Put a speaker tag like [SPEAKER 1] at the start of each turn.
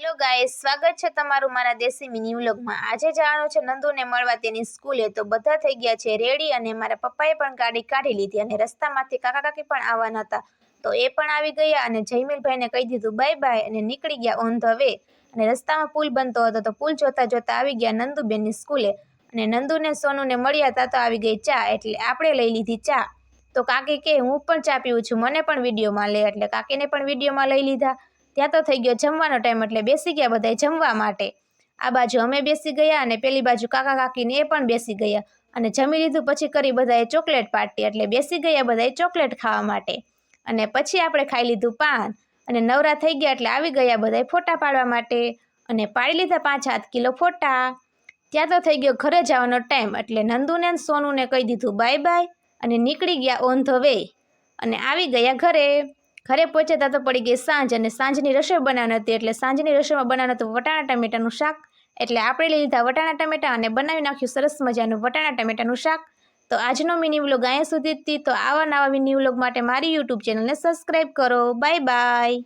[SPEAKER 1] Hello guys, સ્વાગત છે તમારું મારા દેશી મિની વ્લોગમાં। આજે જવાનું છે નંદુને મળવા તેની સ્કૂલે। તો બધા થઈ ગયા છે રેડી અને મારા પપ્પાએ પણ ગાડી કાઢી લીધી અને રસ્તામાંથી કાકા કાકી પણ આવવાના હતા તો એ પણ આવી ગયા અને જયમીલભાઈને કહી દીધું બાય બાય અને નીકળી ગયા ઓન ધ વે। અને રસ્તામાં પુલ બનતો હતો તો પુલ જોતા જોતા આવી ગયા નંદુબેનની સ્કૂલે અને નંદુને સોનુને મળ્યા તા તો આવી ગઈ ચા, એટલે આપણે લઈ લીધી ચા। તો કાકી કે હું પણ ચા પીવું છું, મને પણ વિડીયોમાં લે, એટલે કાકીને પણ વિડીયોમાં લઈ લીધા। ત્યાં તો થઈ ગયો જમવાનો ટાઈમ એટલે બેસી ગયા બધા જમવા માટે। આ બાજુ અમે બેસી ગયા અને પેલી બાજુ કાકા કાકીને એ પણ બેસી ગયા અને જમી લીધું પછી કરી બધાએ ચોકલેટ પાર્ટી, એટલે બેસી ગયા બધાએ ચોકલેટ ખાવા માટે। અને પછી આપણે ખાઈ લીધું પાન અને નવરા થઈ ગયા એટલે આવી ગયા બધાએ ફોટા પાડવા માટે અને પાડી લીધા 5-7 કિલો ફોટા। ત્યાં તો થઈ ગયો ઘરે જવાનો ટાઈમ એટલે નંદુને સોનુને કહી દીધું બાય બાય અને નીકળી ગયા ઓન ધ વે અને આવી ગયા ઘરે। ઘરે પહોંચ્યા તો પડી ગઈ સાંજ અને સાંજની રસોઈ બનાવવાની હતી, એટલે સાંજની રસોઈમાં બનાવવાનું હતું વટાણા ટમેટાનું શાક, એટલે આપણે લઈ લીધા વટાણા ટમેટા અને બનાવી નાખ્યું સરસ મજાનું વટાણા ટમેટાનું શાક। તો આજનો મિની વ્લોગ અહીંયા સુધી જ હતી। તો આવા નવા મિની વ્લોગ માટે મારી યુટ્યુબ ચેનલને સબસ્ક્રાઈબ કરો। Bye bye.